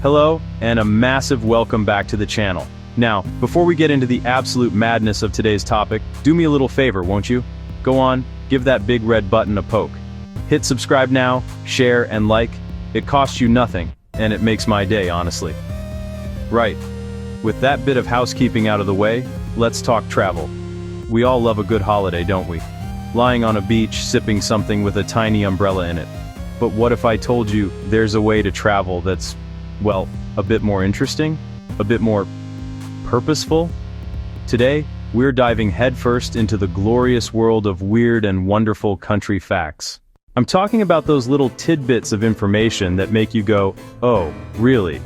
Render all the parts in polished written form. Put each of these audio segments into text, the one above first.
Hello, and a massive welcome back to the channel. Now, before we get into the absolute madness of today's topic, do me a little favor, won't you? Go on, give that big red button a poke. Hit subscribe now, share, and like. It costs you nothing, and it makes my day, honestly. Right. With that bit of housekeeping out of the way, let's talk travel. We all love a good holiday, don't we? Lying on a beach, sipping something with a tiny umbrella in it. But what if I told you there's a way to travel that's, well, a bit more interesting? A bit more purposeful? Today, we're diving headfirst into the glorious world of weird and wonderful country facts. I'm talking about those little tidbits of information that make you go, oh, really?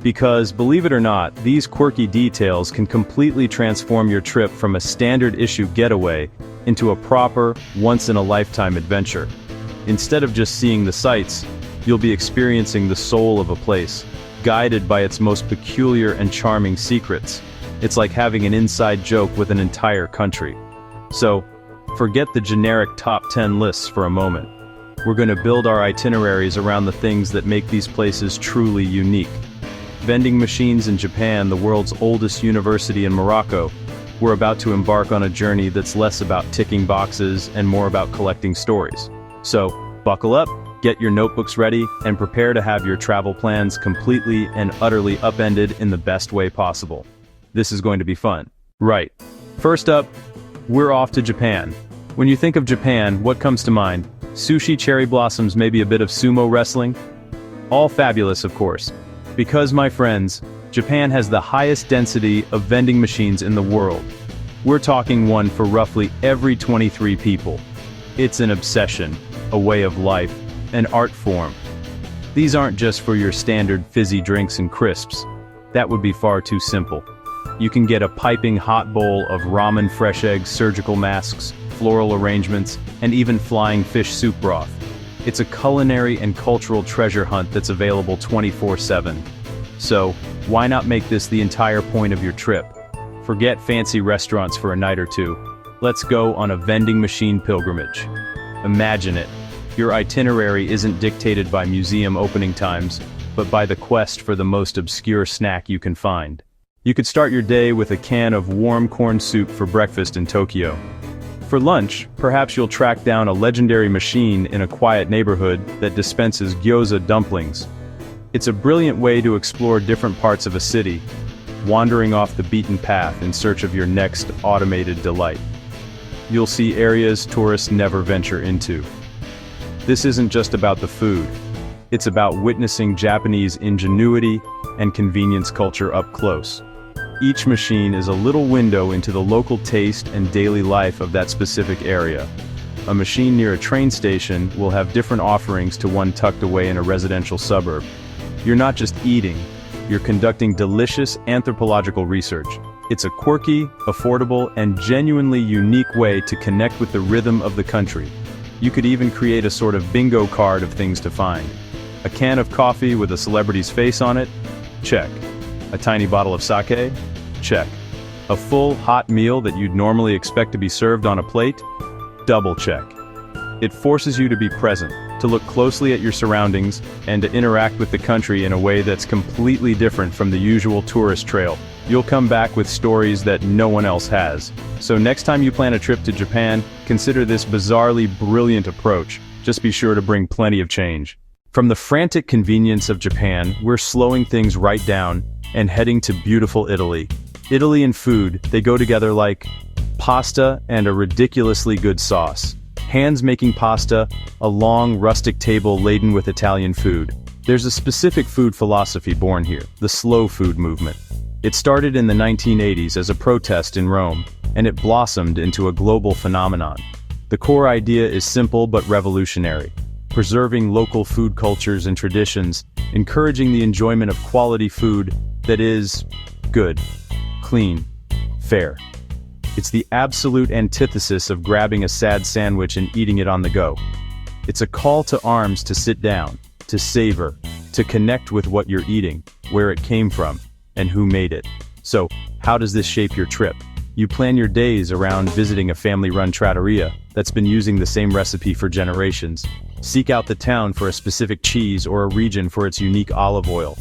Because, believe it or not, these quirky details can completely transform your trip from a standard issue getaway into a proper, once-in-a-lifetime adventure. Instead of just seeing the sights, you'll be experiencing the soul of a place, guided by its most peculiar and charming secrets. It's like having an inside joke with an entire country. So, forget the generic top 10 lists for a moment. We're going to build our itineraries around the things that make these places truly unique. Vending machines in Japan, the world's oldest university in Morocco. We're about to embark on a journey that's less about ticking boxes and more about collecting stories. So, buckle up, get your notebooks ready, and prepare to have your travel plans completely and utterly upended in the best way possible. This is going to be fun. Right. First up, we're off to Japan. When you think of Japan, what comes to mind? Sushi, cherry blossoms, maybe a bit of sumo wrestling? All fabulous, of course. Because, my friends, Japan has the highest density of vending machines in the world. We're talking one for roughly every 23 people. It's an obsession, a way of life, an art form. These aren't just for your standard fizzy drinks and crisps. That would be far too simple. You can get a piping hot bowl of ramen fresh eggs, surgical masks, floral arrangements, and even flying fish soup broth. It's a culinary and cultural treasure hunt that's available 24/7. So, why not make this the entire point of your trip? Forget fancy restaurants for a night or two. Let's go on a vending machine pilgrimage. Imagine it. Your itinerary isn't dictated by museum opening times, but by the quest for the most obscure snack you can find. You could start your day with a can of warm corn soup for breakfast in Tokyo. For lunch, perhaps you'll track down a legendary machine in a quiet neighborhood that dispenses gyoza dumplings. It's a brilliant way to explore different parts of a city, wandering off the beaten path in search of your next automated delight. You'll see areas tourists never venture into. This isn't just about the food. It's about witnessing Japanese ingenuity and convenience culture up close. Each machine is a little window into the local taste and daily life of that specific area. A machine near a train station will have different offerings to one tucked away in a residential suburb. You're not just eating, you're conducting delicious anthropological research. It's a quirky, affordable, and genuinely unique way to connect with the rhythm of the country. You could even create a sort of bingo card of things to find. A can of coffee with a celebrity's face on it? Check. A tiny bottle of sake? Check. A full, hot meal that you'd normally expect to be served on a plate? Double check. It forces you to be present, to look closely at your surroundings, and to interact with the country in a way that's completely different from the usual tourist trail. You'll come back with stories that no one else has. So next time you plan a trip to Japan, consider this bizarrely brilliant approach. Just be sure to bring plenty of change. From the frantic convenience of Japan, we're slowing things right down and heading to beautiful Italy. Italy and food, they go together like pasta and a ridiculously good sauce. Hands making pasta, a long, rustic table laden with Italian food. There's a specific food philosophy born here, the slow food movement. It started in the 1980s as a protest in Rome, and it blossomed into a global phenomenon. The core idea is simple but revolutionary. Preserving local food cultures and traditions, encouraging the enjoyment of quality food that is good, clean, fair. It's the absolute antithesis of grabbing a sad sandwich and eating it on the go. It's a call to arms to sit down, to savor, to connect with what you're eating, where it came from, and who made it. So, how does this shape your trip? You plan your days around visiting a family-run trattoria that's been using the same recipe for generations. Seek out the town for a specific cheese or a region for its unique olive oil.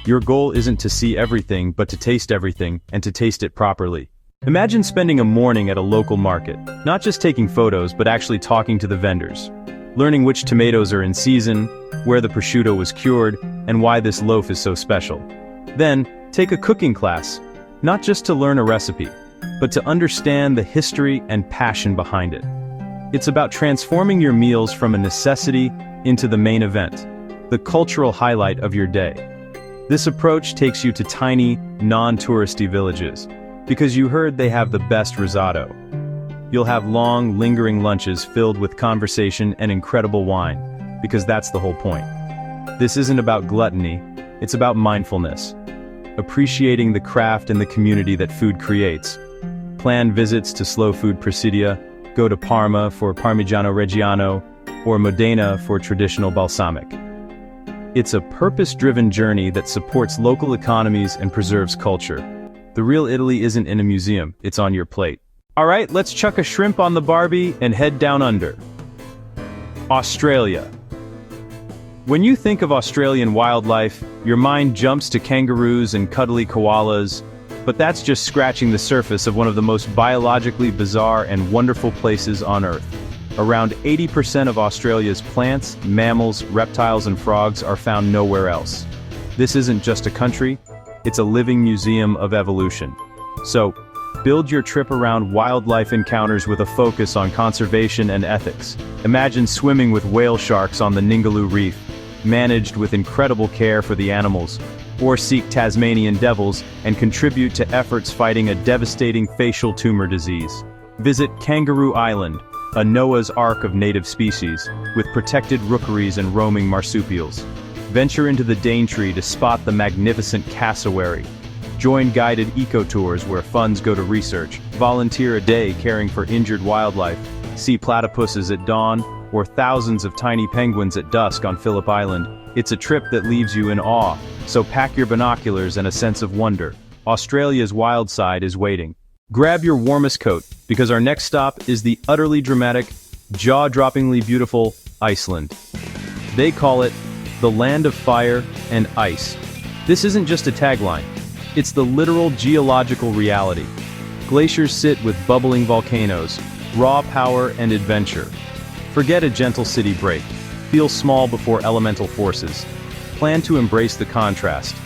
Your goal isn't to see everything, but to taste everything, and to taste it properly. Imagine spending a morning at a local market, not just taking photos, but actually talking to the vendors, learning which tomatoes are in season, where the prosciutto was cured, and why this loaf is so special. Then, take a cooking class, not just to learn a recipe, but to understand the history and passion behind it. It's about transforming your meals from a necessity into the main event, the cultural highlight of your day. This approach takes you to tiny, non-touristy villages, because you heard they have the best risotto. You'll have long, lingering lunches filled with conversation and incredible wine, because that's the whole point. This isn't about gluttony, it's about mindfulness. Appreciating the craft and the community that food creates. Plan visits to slow food Presidia, go to Parma for Parmigiano Reggiano, or Modena for traditional balsamic. It's a purpose-driven journey that supports local economies and preserves culture. The real Italy isn't in a museum, it's on your plate. Alright, let's chuck a shrimp on the Barbie and head down under. Australia. When you think of Australian wildlife, your mind jumps to kangaroos and cuddly koalas, but that's just scratching the surface of one of the most biologically bizarre and wonderful places on Earth. Around 80% of Australia's plants, mammals, reptiles and frogs are found nowhere else. This isn't just a country, it's a living museum of evolution. So, build your trip around wildlife encounters with a focus on conservation and ethics. Imagine swimming with whale sharks on the Ningaloo Reef, managed with incredible care for the animals, or seek Tasmanian devils and contribute to efforts fighting a devastating facial tumor disease. Visit Kangaroo Island, a Noah's Ark of native species, with protected rookeries and roaming marsupials. Venture into the Daintree to spot the magnificent cassowary. Join guided eco-tours where funds go to research. Volunteer a day caring for injured wildlife. See platypuses at dawn, or thousands of tiny penguins at dusk on Phillip Island. It's a trip that leaves you in awe, so pack your binoculars and a sense of wonder. Australia's wild side is waiting. Grab your warmest coat, because our next stop is the utterly dramatic, jaw-droppingly beautiful Iceland. They call it the land of fire and ice. This isn't just a tagline, it's the literal geological reality. Glaciers sit with bubbling volcanoes, raw power and adventure. Forget a gentle city break. Feel small before elemental forces. Plan to embrace the contrast.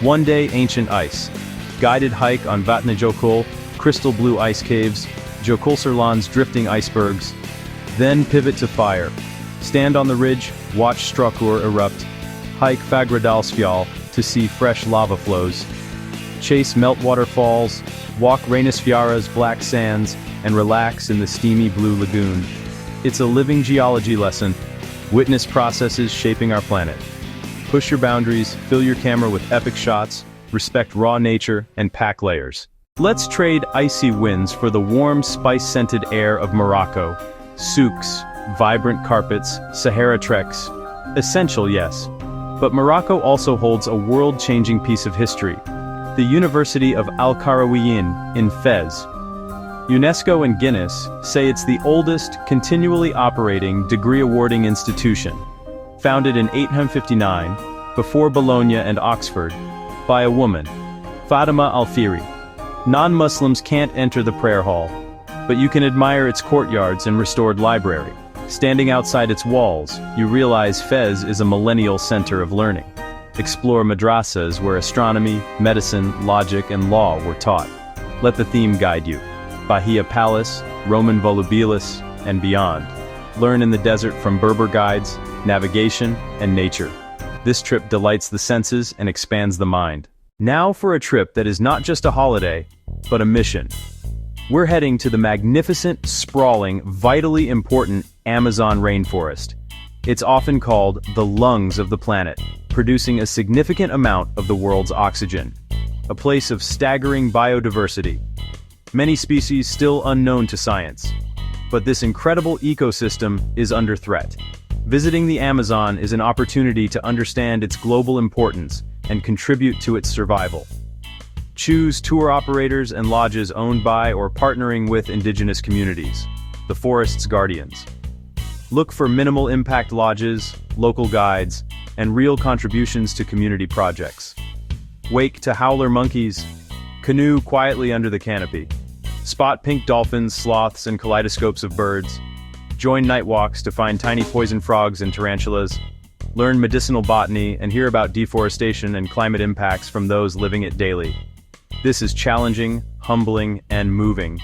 One day ancient ice. Guided hike on Vatnajökull, crystal blue ice caves, Jökulsárlón's drifting icebergs. Then pivot to fire. Stand on the ridge, watch Strákur erupt. Hike Fagradalsfjall to see fresh lava flows. Chase meltwater falls, walk Reynisfjara's black sands, and relax in the steamy blue lagoon. It's a living geology lesson. Witness processes shaping our planet. Push your boundaries, fill your camera with epic shots, respect raw nature, and pack layers. Let's trade icy winds for the warm, spice-scented air of Morocco. Souks, vibrant carpets, Sahara treks. Essential, yes. But Morocco also holds a world-changing piece of history. The University of Al Qarawiyyin in Fez. UNESCO and Guinness say it's the oldest, continually operating, degree-awarding institution. Founded in 859, before Bologna and Oxford, by a woman, Fatima Al-Firi. Non-Muslims can't enter the prayer hall, but you can admire its courtyards and restored library. Standing outside its walls, you realize Fez is a millennial center of learning. Explore madrasas where astronomy, medicine, logic, and law were taught. Let the theme guide you. Bahia Palace, Roman Volubilis, and beyond. Learn in the desert from Berber guides, navigation, and nature. This trip delights the senses and expands the mind. Now for a trip that is not just a holiday, but a mission. We're heading to the magnificent, sprawling, vitally important Amazon rainforest. It's often called the lungs of the planet, producing a significant amount of the world's oxygen. A place of staggering biodiversity. Many species still unknown to science. But this incredible ecosystem is under threat. Visiting the Amazon is an opportunity to understand its global importance and contribute to its survival. Choose tour operators and lodges owned by or partnering with indigenous communities, the forest's guardians. Look for minimal impact lodges, local guides, and real contributions to community projects. Wake to howler monkeys. Canoe quietly under the canopy. Spot pink dolphins, sloths, and kaleidoscopes of birds. Join night walks to find tiny poison frogs and tarantulas. Learn medicinal botany and hear about deforestation and climate impacts from those living it daily. This is challenging, humbling, and moving.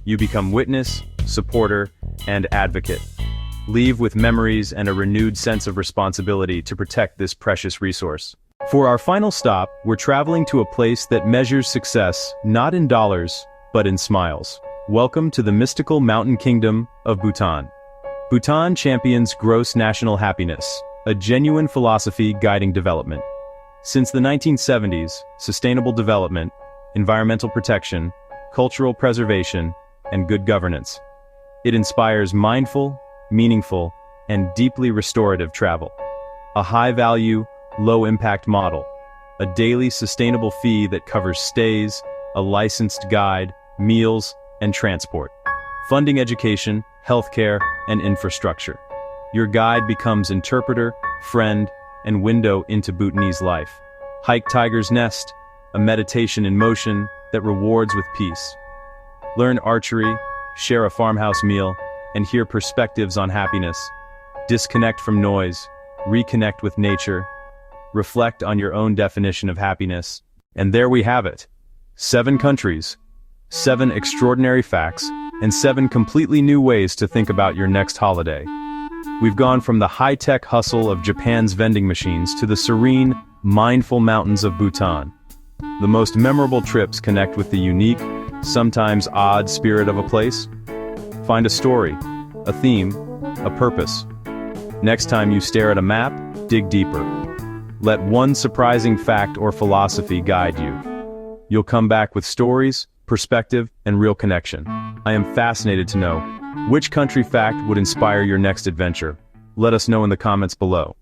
You become witness, supporter, and advocate. Leave with memories and a renewed sense of responsibility to protect this precious resource. For our final stop, we're traveling to a place that measures success not in dollars, but in smiles. Welcome to the mystical mountain kingdom of Bhutan. Bhutan champions gross national happiness, a genuine philosophy guiding development. Since the 1970s, sustainable development, environmental protection, cultural preservation, and good governance. It inspires mindful, meaningful, and deeply restorative travel. A high-value, low-impact model. A daily sustainable fee that covers stays, a licensed guide, meals, and transport. Funding education, healthcare, and infrastructure. Your guide becomes interpreter, friend, and window into Bhutanese life. Hike Tiger's Nest, a meditation in motion that rewards with peace. Learn archery, share a farmhouse meal, and hear perspectives on happiness. Disconnect from noise, reconnect with nature, reflect on your own definition of happiness. And there we have it. 7 countries, 7 extraordinary facts, and 7 completely new ways to think about your next holiday. We've gone from the high-tech hustle of Japan's vending machines to the serene, mindful mountains of Bhutan. The most memorable trips connect with the unique, sometimes odd spirit of a place. Find a story, a theme, a purpose. Next time you stare at a map, dig deeper. Let one surprising fact or philosophy guide you. You'll come back with stories, perspective, and real connection. I am fascinated to know which country fact would inspire your next adventure. Let us know in the comments below.